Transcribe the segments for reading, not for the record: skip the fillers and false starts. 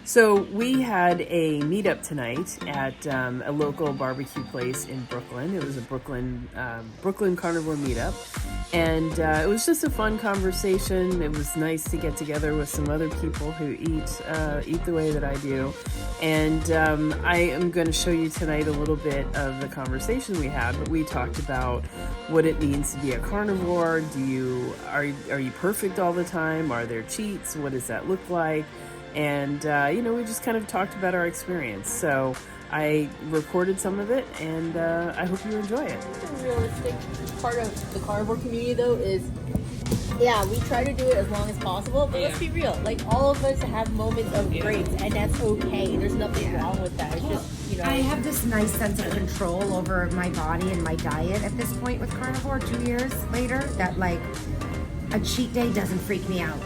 So we had a meetup tonight at a local barbecue place in Brooklyn. It was a Brooklyn carnivore meetup, and it was just a fun conversation. It was nice to get together with some other people who eat the way that I do, and I am going to show you tonight a little bit of the conversation we had. But we talked about what it means to be a carnivore. Are you perfect all the time? Are there cheats? What does that look like? And, we just kind of talked about our experience. So I recorded some of it, and I hope you enjoy it. The realistic part of the carnivore community, though, is, we try to do it as long as possible, but let's be real. Like, all of us have moments of breaks, and that's okay. There's nothing wrong with that. It's just, I have this nice sense of control over my body and my diet at this point with carnivore 2 years later, that, like, a cheat day doesn't freak me out.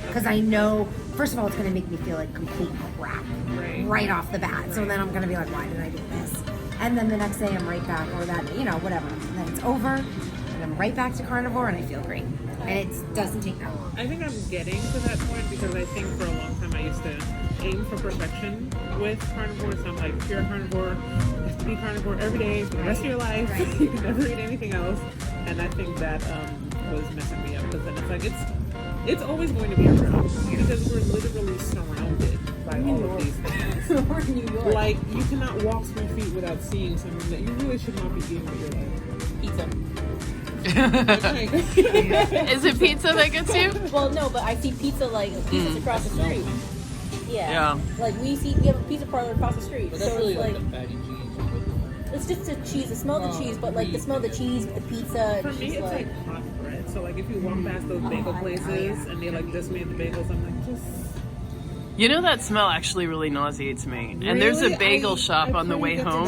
Because I know, first of all, it's going to make me feel like complete crap right off the bat. So then I'm going to be like, why did I do this? And then the next day I'm right back, or that, whatever. And then it's over, and I'm right back to carnivore, and I feel great. And it doesn't take that long. I think I'm getting to that point because I think for a long time I used to aim for perfection with carnivore. So I'm like, if you're a carnivore, you have to be carnivore every day for the rest of your life. You can never eat anything else. And I think that was messing me up. Because then it's like, it's always going to be around because we're literally surrounded by all of these things. We're in New York. Like, you cannot walk 3 feet without seeing something that you really should not be eating with your life. Pizza. Is it pizza that gets you? Well, no, but I see pizza, pizzas across the street. Yeah. Like, we have a pizza parlor across the street. But that's so really it's like a fatty cheese. It's just the cheese, the smell of the cheese, but, the smell of the cheese with the pizza. For me, it's like hot bread. So, if you walk past those bagel places and they, just made the bagels, I'm like, just... That smell actually really nauseates me. And there's a bagel shop on the way home.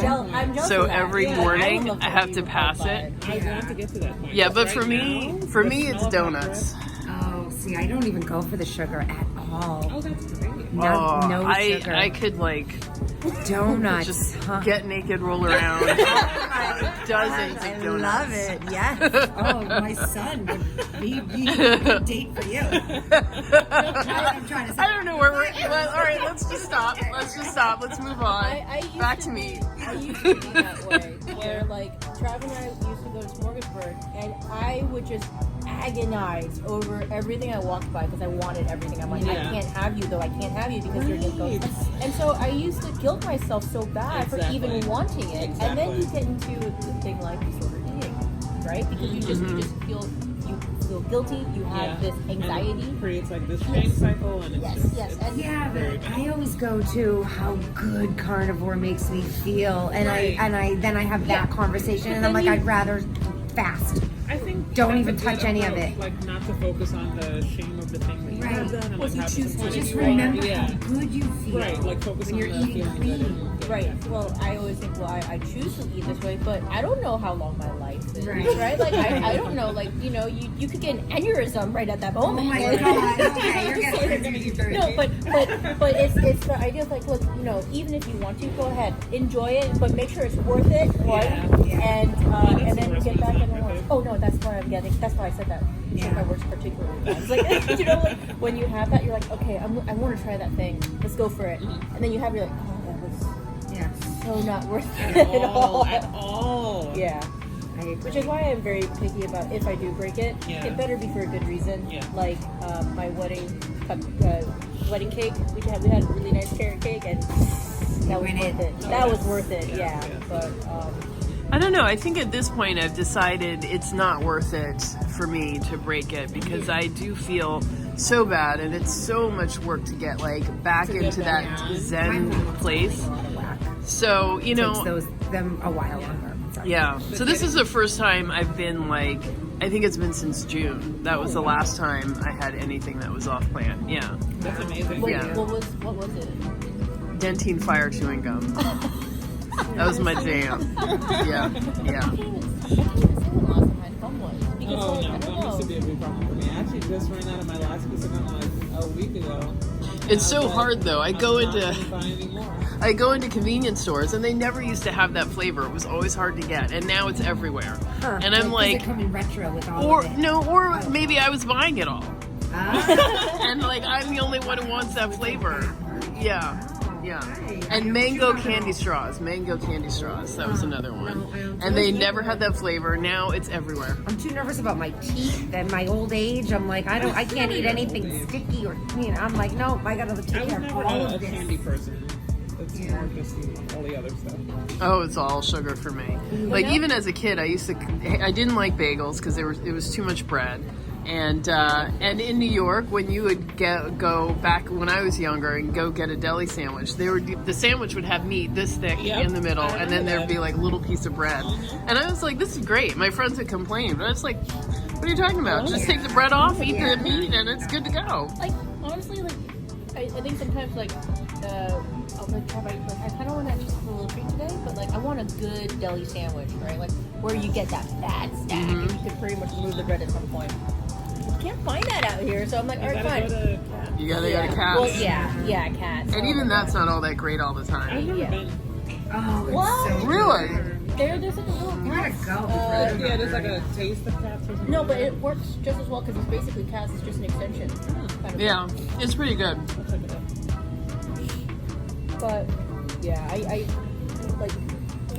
So every morning I have to pass it. I want to get to that point. Yeah, but for me, it's donuts. Oh, see, I don't even go for the sugar at all. Oh, that's great. No sugar. I could donuts. Just get naked, roll around. Dozens of donuts. I love it. Yes. Oh, my son would be a date for you. I'm trying to say. I don't know where we're. Well, all right, let's just stop. Let's move on. Back to me. I used to be that way, where Trav and I used to go to Smorgasburg, and I would just agonize over everything I walked by because I wanted everything. I'm like, I can't have you, though. I can't have you because you're just going. And so I used to guilt myself so bad for even wanting it. And then you get into the thing like disordered eating, right? Because you just feel guilty. You have this anxiety. And it creates this shame cycle, and it's but I always go to how good carnivore makes me feel, and I have that conversation, and I'm like, I'd rather fast. I think don't even touch any of it. Not to focus on the shame of the thing that you have done, and you have choose to just remember how good you feel. Right, focus when on you're the eating feeling clean. Right. Well, I always think, I choose to eat this way, but I don't know how long my life is. Right? I don't know. You could get an aneurysm right at that moment. Oh my God. Okay, you're getting No, but it's the idea of look, even if you want to, go ahead, enjoy it, but make sure it's worth it, right? And then get back on the horse. Oh no, that's why I'm getting. That's why I said that. My works particularly bad. It's like, when you have that, you're like, okay, I want to try that thing. Let's go for it. And then you have, you're like, oh, that was so not worth it at all. At all. Yeah. Which is why I'm very picky about if I do break it. It better be for a good reason. Like my wedding cake. We had a really nice carrot cake, and that was worth it. That was worth it. Yeah. But I don't know. I think at this point I've decided it's not worth it for me to break it because I do feel so bad, and it's so much work to get back into that Zen place. So it takes them a while longer. Yeah. So this is the first time I've been I think it's been since June. That was the last time I had anything that was off plan. Yeah. That's amazing. what was it? Dentine fire chewing gum. That was my jam. Yeah. I can't even say when last time I had fun was. Because I don't that know. used to be a big problem for me. I actually just ran out of my last piece of gum a week ago. It's so hard though. I go into I go into convenience stores, and they never used to have that flavor. It was always hard to get, and now it's everywhere. And I'm like, come in retro with all of it. or maybe I was buying it all, and I'm the only one who wants that flavor. Yeah. Yeah. And mango candy straws. Mango candy straws. That was another one. And they never had that flavor. Now it's everywhere. I'm too nervous about my teeth and my old age. I'm like, I can't eat anything sticky or, I'm like, no, I gotta I take was care never of all a of this. candy person. It's more just all the other stuff. Oh, it's all sugar for me. Like even as a kid, I didn't like bagels because it was too much bread. And in New York, when you would go back when I was younger and go get a deli sandwich, the sandwich would have meat this thick in the middle, and then there'd be like a little piece of bread. And I was like, this is great. My friends would complain, but I was like, what are you talking about? Just take the bread off, eat the meat, and it's good to go. Like honestly, like I think sometimes like I'll like try I kind of want to just have a little treat today, but like I want a good deli sandwich, right? Like where you get that fat stack and you can pretty much remove the bread at some point. Can't find that out here, so I'm like, all right, fine. You gotta go to Cats. Well, yeah, Cats. And even that's not all that great all the time. I've never been. Oh, it's What? so Really? There's like a little Gotta Cats. go. Yeah, there's like a taste of Cats or something. No, but it works just as well because it's basically Cats. It's just an extension. Kind of Yeah, it's pretty good. I'll check it out. But yeah, I like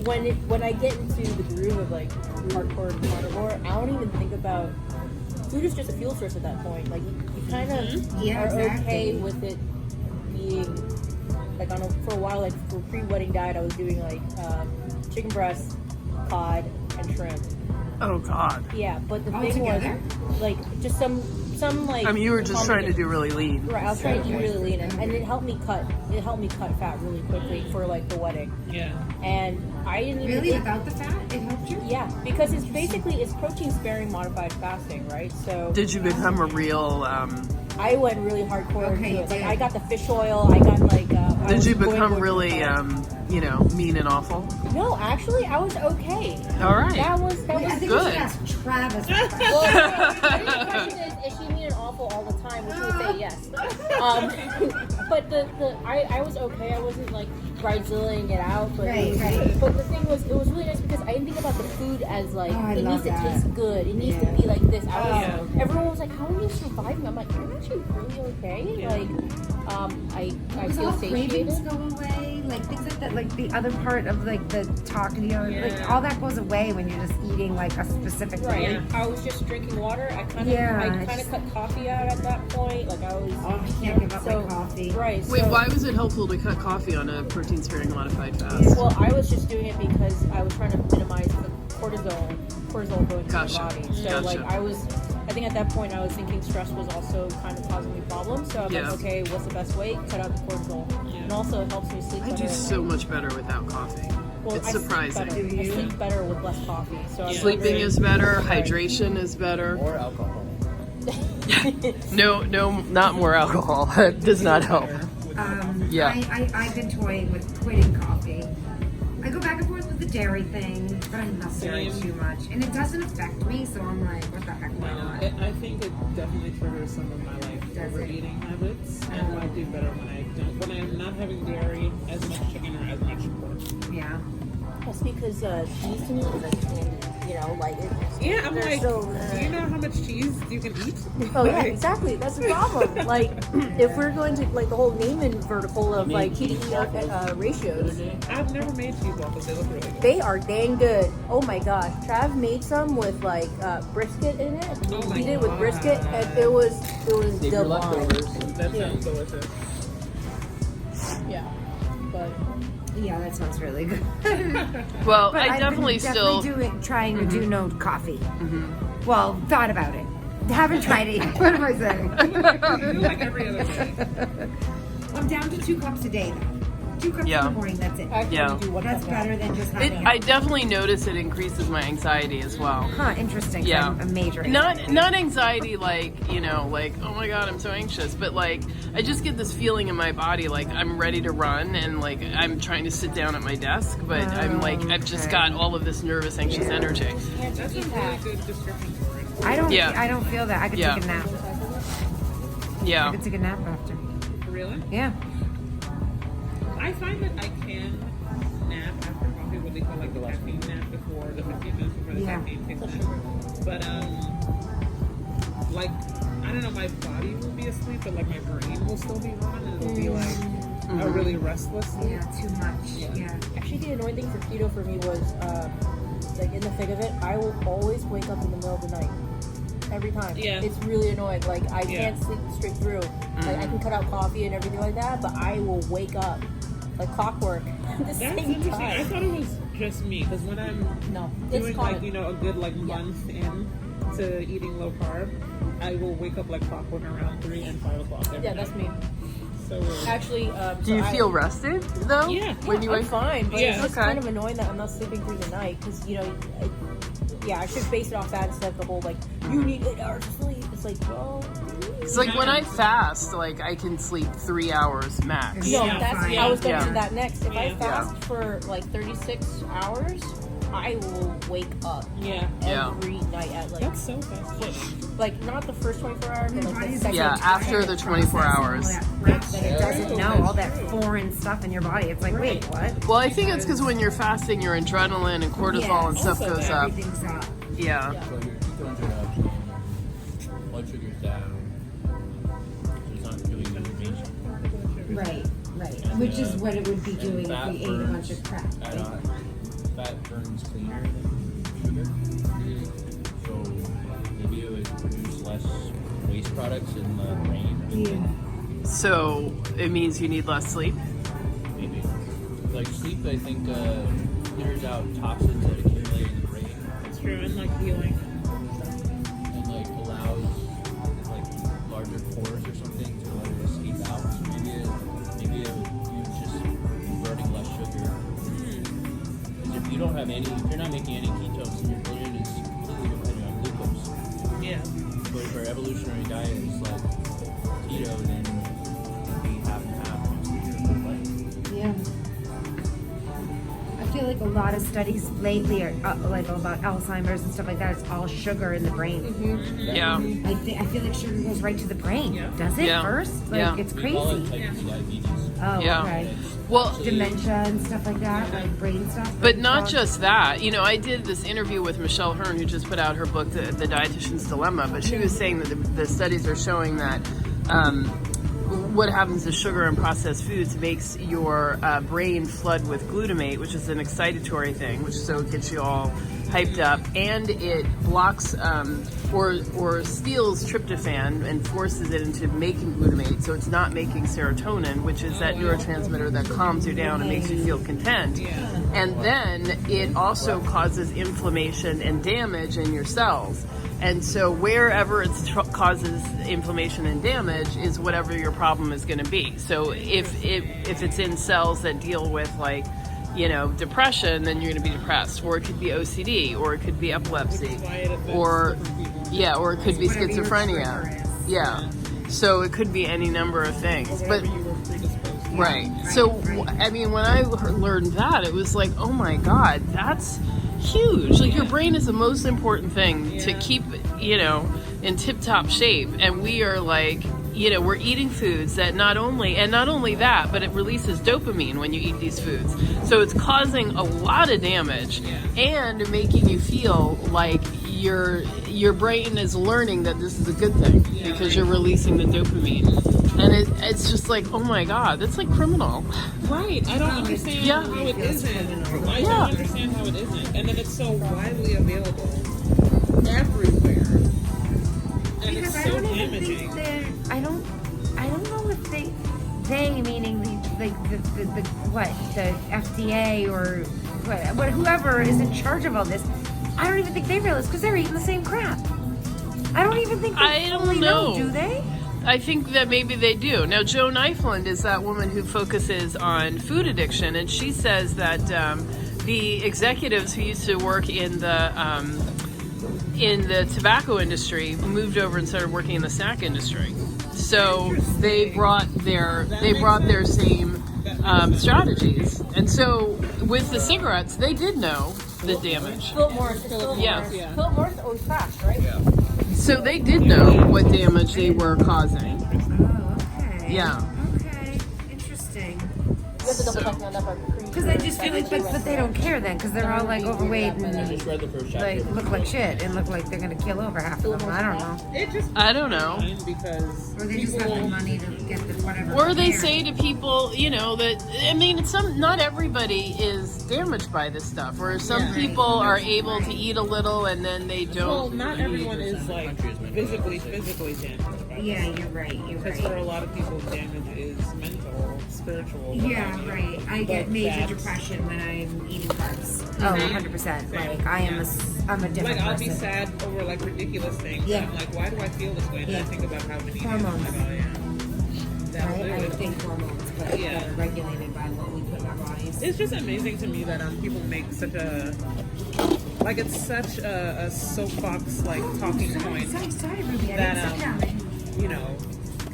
when I get into the groove of like hardcore carnivore, I don't even think about food is just a fuel source at that point. Like you kind of are okay with it being like for a while, like for pre-wedding diet, I was doing like chicken breast, cod, and shrimp. Oh God. Yeah, but the All thing together? was like just some like. I mean, you were just trying to do really lean. Right, I was trying to eat really lean, and it helped me cut. It helped me cut fat really quickly for like the wedding. Yeah. And I didn't even Really? Without the fat? It helped you? Yeah, because it's protein sparing modified fasting, right? So Did you become a real? I went really hardcore Okay, into it. Like yeah. I got the fish oil. I got like. I Did was you going become to- really, mean and awful? No, actually, I was okay. All right. That was I think you Good. should ask Travis. Well, the question is she mean and awful all the time? Which would say yes. But I was okay. I wasn't like bridezilling it out, but Right. but the thing was, it was really nice because I didn't think about the food as like Oh, I it love needs to that. taste good. It needs to Yeah. be like this. Everyone was like, "How are you surviving?" I'm like, "I'm actually really okay." Like, I Does feel all cravings satiated. go away? Like things like that, like the other part of like the talking, like all that goes away when you're just eating like a specific Right. thing. I was just drinking water. I kind Yeah, of cut coffee out at that point. Like I was. Oh, I can't give up my coffee. Right. Wait, so- why was it helpful to cut coffee on a protein-sparing modified fast? Well, I was just doing it because I was trying to minimize the cortisol going to Gotcha. my body. So Gotcha. like I think at that point I was thinking stress was also kind of causing me problems. So I'm Yeah. like, okay, what's the best way? Cut out the cortisol. And also it helps me sleep I better. do so much better without coffee. Well, It's I sleep surprising. better. I sleep better with less coffee. So I'm Sleeping wondering- is better. Hydration is better. Or alcohol. No, not more alcohol. It does not help. Yeah. I've been toying with quitting coffee. I go back and forth with the dairy thing, but I love dairy Same. too much, and it doesn't affect me. So I'm like, what the heck, why not? I think it definitely triggers some of my like overeating habits, and I do better when I don't. When I'm not having dairy, as much chicken or as much pork. Yeah. That's because cheese to me is like candy. Like it's Yeah, I'm they're like, so do you know how much cheese you can eat? Oh yeah, exactly. That's the problem. Like, if we're going to like the whole naming vertical of like TDER ratios, I've never made cheese waffles. They look really good. they are dang good. Oh my gosh, Trav made some with like brisket in it. Oh my He did it with God. brisket, and it was Save your divine. leftovers. That sounds delicious. Yeah, but Yeah, that sounds really good. Well, But I I've definitely been still. trying to do no coffee. Well, thought about it. Haven't tried it yet. What am I saying? Like every other day. I'm down to 2 cups a day though. 2 cups Yeah. in the morning, that's it. actually Yeah. do one That's cup now. better than just having I definitely notice it increases my anxiety as well. Huh, interesting. So Yeah. I'm a major. Not anxiety like, like, oh my God, I'm so anxious, but like I just get this feeling in my body like I'm ready to run and like I'm trying to sit down at my desk, but I'm like I've just got all of this nervous, anxious energy. That's a really good description for it. I don't feel that. I could Yeah. take a nap. I Yeah. could take a nap after. Really? Yeah. I find that I can nap after coffee, what they call like the caffeine nap before the 15 minutes before the Yeah. caffeine kicks in. But like I don't know, my body will be asleep, but like my brain will still be on, and it'll be like a really restless sleep. Yeah, too much. Yeah. Actually, the annoying thing for keto for me was, like in the thick of it, I will always wake up in the middle of the night. Every time. Yeah. It's really annoying. Like, I can't sleep straight through. Like, I can cut out coffee and everything like that, but I will wake up like clockwork at the That's same interesting. I time. thought it was just me, because when I'm No, it's doing common. like, you know, a good like month in to eating low carb, I will wake up like clockwork around 3 and 5 o'clock every Yeah, night. that's me. So weird. Actually, Do you feel rested though? Yeah. When you I'm wake fine, but Yeah. it's just Okay. kind of annoying that I'm not sleeping through the night because, you know, I should base it off that instead of the whole, like, you need 8 hours of sleep. It's like, well, It's like when I fast, like I can sleep 3 hours max. no, Yeah, that's, fine. I was going to Yeah. do that next. If I Yeah. fast for like 36 hours, I will wake up Yeah. Yeah. every night at That's so fast. like not the first 24 hours, but like the second. Yeah, after the 24 hours. That it doesn't know all that foreign stuff in your body. It's like, wait, what? Well, I think it's because when you're fasting, your adrenaline and cortisol and stuff Also goes up. Everything's up. Yeah. So your ketones are up, blood sugar's down, so it's not doing inflammation. Right. Which is what it would be doing if Fat we ate a bunch of crap. Fat burns cleaner than sugar, so maybe it would produce less waste products in the brain. So it means you need less sleep. Maybe. Like sleep, I think clears out toxins that accumulate in the brain It's true, and like healing. and like allows like larger pores or something to let it escape out. So maybe you just burning less sugar. Because if you don't have any, if you're not making any ketones, then your brain is completely dependent on glucose. Yeah. But if our evolutionary diet is like keto, then we have to have most of your life. Yeah. I feel like a lot of studies lately are like about Alzheimer's and stuff like that. It's all sugar in the brain. Yeah. I feel like sugar goes right to the brain. Yeah. Does it Yeah. first? Like Yeah. it's We call it crazy. type 2 diabetes. Oh, Yeah. okay. Well, Dementia and stuff like that, like brain stuff. but not just that. You know, I did this interview with Michelle Hearn, who just put out her book, The Dietitian's Dilemma. But she was saying that the studies are showing that what happens to sugar and processed foods makes your brain flood with glutamate, which is an excitatory thing, which so it gets you all hyped up, and it blocks or steals tryptophan and forces it into making glutamate, so it's not making serotonin, which is that neurotransmitter that calms you down and makes you feel content. And then it also causes inflammation and damage in your cells. And so wherever it causes inflammation and damage is whatever your problem is going to be. So if it's in cells that deal with, like, you know, depression, then you're going to be depressed, or it could be OCD, or it could be epilepsy, or it could be Whatever your schizophrenia. trigger is. Yeah. So it could be any number of things. But Whatever you were predisposed to. right. So I mean, when I learned that, it was like, oh my God, that's huge. Like, your brain is the most important thing to keep, you know, in tip-top shape. And we are like, you know, we're eating foods that not only that, but it releases dopamine when you eat these foods. So it's causing a lot of damage and making you feel like your brain is learning that this is a good thing because you're releasing the dopamine. And it's just like, oh my God, that's like criminal. Right. I don't understand Yeah. how it isn't. I Yeah. don't understand how it isn't. And then it's so widely available everywhere. And Because it's I so don't even damaging. think they're. I don't know if they meaning the FDA or what whoever is in charge of all this. I don't even think they realize because they're eating the same crap. I don't even think they I don't fully know. do they? I think that maybe they do. Now, Joe Knifeland is that woman who focuses on food addiction, and she says that the executives who used to work in the tobacco industry moved over and started working in the snack industry. So they brought their same strategies, and so with the cigarettes, they did know the damage. Philip Morris. Yeah. Philip Morris always fast, right? So they did know what damage they were causing. Oh, okay. Yeah. Okay. Interesting. have to double check me on that, but I'm pretty Because sure I just feel like, but they don't care then, because they're all like overweight I just and read the first chapter. like look like shit and look like they're gonna kill over half of them. I don't know. It just I don't know. because Or they just have the money to get the whatever. Or they there. say to people, you know, that I mean, not everybody is damaged by this stuff. Or some people are able to eat a little and then they well, don't. not everyone is like physically damaged. By Yeah, you're right. You're Because for a right. lot of people, damage is mental, spiritual. Yeah, right. I get But major that's- depression when I'm eating carbs. Oh, 100%. Like I'm a different Like I'll be person. sad over like ridiculous things. Yeah. And I'm like, why do I feel this way? And then I think about how many Hormones. Like, oh, yeah. That'll do Right? I it. think hormones, but Yeah. they're regulated by what we put in our bodies. It's just amazing to me that people make such a like it's such a soapbox like talking point Sorry, Ruby. I that didn't sit down. you know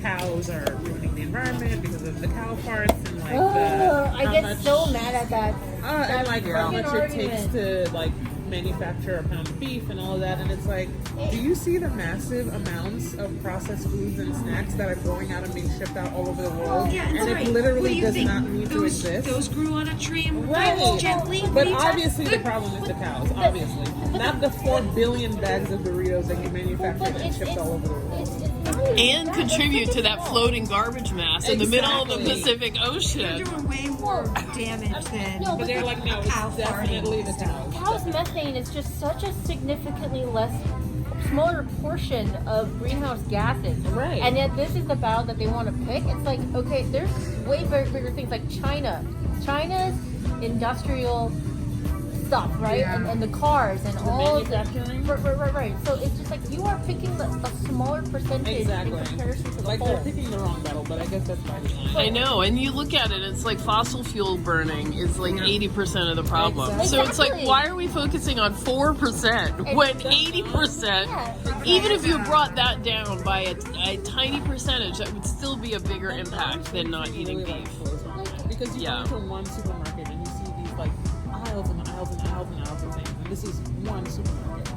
cows are ruining the environment because of the cow farts and like I how get much, so mad at that. and like how fucking much it takes argument. to like manufacture a pound of beef and all of that, and it's like, do you see the massive amounts of processed foods and snacks that are going out and being shipped out all over the world, Yeah, and that's it right. What literally do you does think? not need to exist? Those grew on a tree and Right. gently. But obviously the problem is the cows, obviously. Not the 4 billion bags of Doritos that get manufactured and shipped all over the world. And contribute to that floating garbage mass in the middle of the Exactly. Pacific Ocean. doing way more damage than No, But they're like, no, it's cow definitely the farting. cows. Cow's methane is just such a significantly smaller portion of greenhouse gases. Right. And yet this is the battle that they want to pick. It's like, okay, there's way bigger things like China. China's industrial stuff, right? Yeah. And the cars and all of that. Manufacturing? Right. So it's just like you are picking a smaller percentage Exactly. in comparison to the Like whole. they're picking the wrong battle, but I guess that's by design. I know, and you look at it, it's like fossil fuel burning is like 80% of the problem. Exactly. So it's like, Exactly. why are we focusing on 4% when 80%, Yeah. even if you brought that down by a tiny percentage, that would still be a bigger impact than not eating Really, like, beef. blows my mind. Because you Yeah. go into one supermarket and you see these like aisles and aisles and aisles and aisles of things, and this is one supermarket.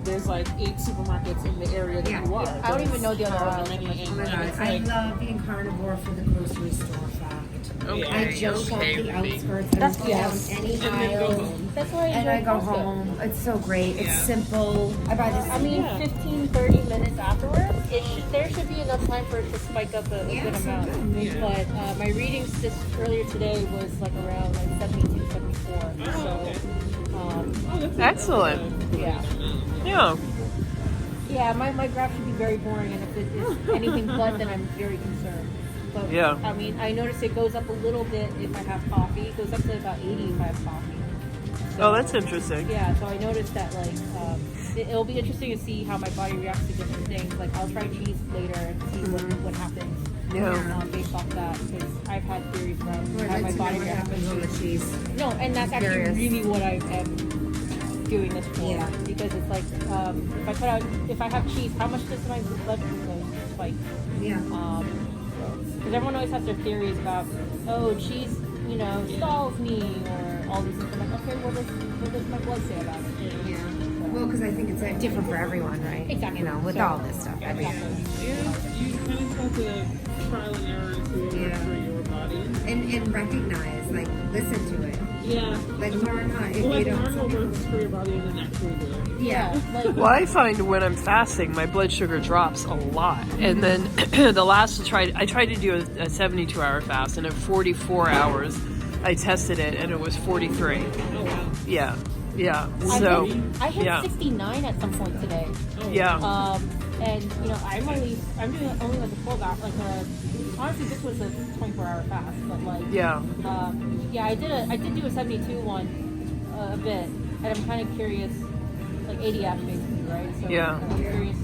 There's like 8 supermarkets in the area that Yeah. you are. I don't even know the other However aisles. many, Oh my and god, it's I like, love being carnivore for the grocery store fact. Okay, I just walk okay, the Ruby. outskirts. That's- I don't yes. go down any and then go aisle. home. That's why I And I enjoy go Costco. home. It's so great. It's Yeah. simple. I buy this. I mean, Yeah. 15, 30 minutes afterwards, there should be enough time for it to spike up a Yeah, good so amount. good. Yeah. But my readings just earlier today was like around like 72, 74. Oh, okay. So, Oh, that's Excellent. yeah. Yeah. Yeah, my graph should be very boring, and if it is anything but, then I'm very concerned. But, Yeah. I mean, I notice it goes up a little bit if I have coffee. It goes up to about 80 if I have coffee. Oh, that's interesting. Yeah, so I noticed that like it'll be interesting to see how my body reacts to different things. Like I'll try cheese later and see what happens. Yeah. Based off that, because I've had theories around I'd how like my to know body what reacts. happens on the cheese. No, and that's actually Curious. really what I am doing this for. Yeah. Because it's like if I have cheese, how much does my blood glucose spike? Yeah. Because everyone always has their theories about, oh, cheese, stalls me or all these things. I'm like, okay, what does my blood say about it? Yeah. Well, because I think it's like different for everyone, right? Exactly. You know, with So- all this stuff. I mean, Yeah, you kind of have to trial and error and see what works for your body. and recognize, like, listen to it. Yeah. Like, learn how. If Like, you don't. learn what works for your body and then actually do it. Yeah. Like, Well, I find when I'm fasting, my blood sugar drops a lot. And then the last I tried to do a 72-hour fast, and at 44 hours, I tested it, and it was 43. Oh, wow. Yeah. I So, hit yeah. 69 at some point today. Yeah. And I'm doing only like a 12 hour, honestly this was a 24-hour fast, but like Yeah. I did do a 72 one a bit, and I'm kind of curious, like 80 basically, right? So Yeah. I'm curious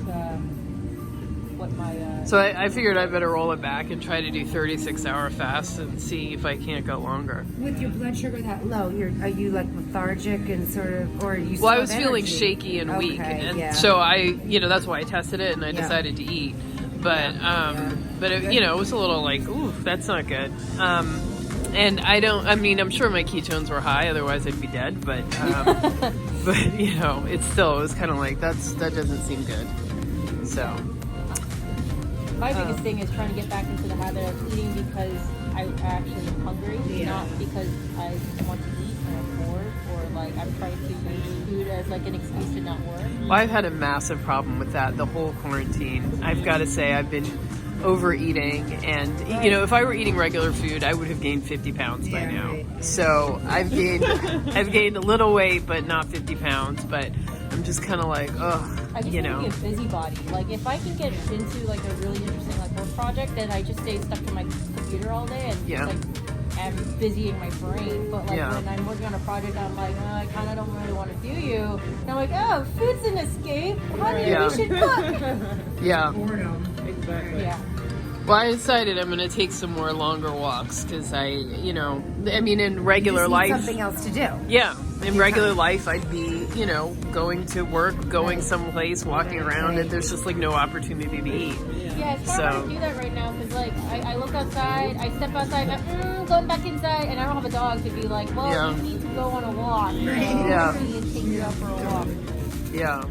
what my So I figured I better roll it back and try to do 36-hour fasts and see if I can't go longer. With your blood sugar that low, are you like lethargic and sort of, or are you? Well, I still was have feeling energy? shaky and weak, Okay, and yeah. so that's why I tested it and I Yeah. decided to eat. But it was a little like, ooh, that's not good. And I'm sure my ketones were high, otherwise I'd be dead. But it was kind of like that doesn't seem good. So my biggest thing is trying to get back into the habit of eating, because I actually am hungry, not because I want to eat and I'm bored, or like I'm trying to use food as like an excuse to not work. Well, I've had a massive problem with that the whole quarantine. I've got to say, I've been overeating, and you know, if I were eating regular food, I would have gained 50 pounds by now. So I've gained a little weight, but not 50 pounds. But I'm just kind of like, I just you want know. to be a busybody. Like if I can get into like a really interesting like work project, then I just stay stuck to my computer all day and just like am busying my brain. But like when I'm working on a project, I'm like, I kind of don't really want to do you. And I'm like, oh, food's an escape. Honey, we should cook. Yeah. Exactly. Yeah. Well, I decided I'm going to take some more longer walks because in regular life, something else to do. yeah, in regular life, I'd be, going to work, going someplace, walking around, and there's just like no opportunity to eat. Yeah, it's hard to do that right now because like I look outside, I step outside, I'm going back inside, and I don't have a dog to be like, well, you need to go on a walk. Yeah. And take you out for a walk. Yeah.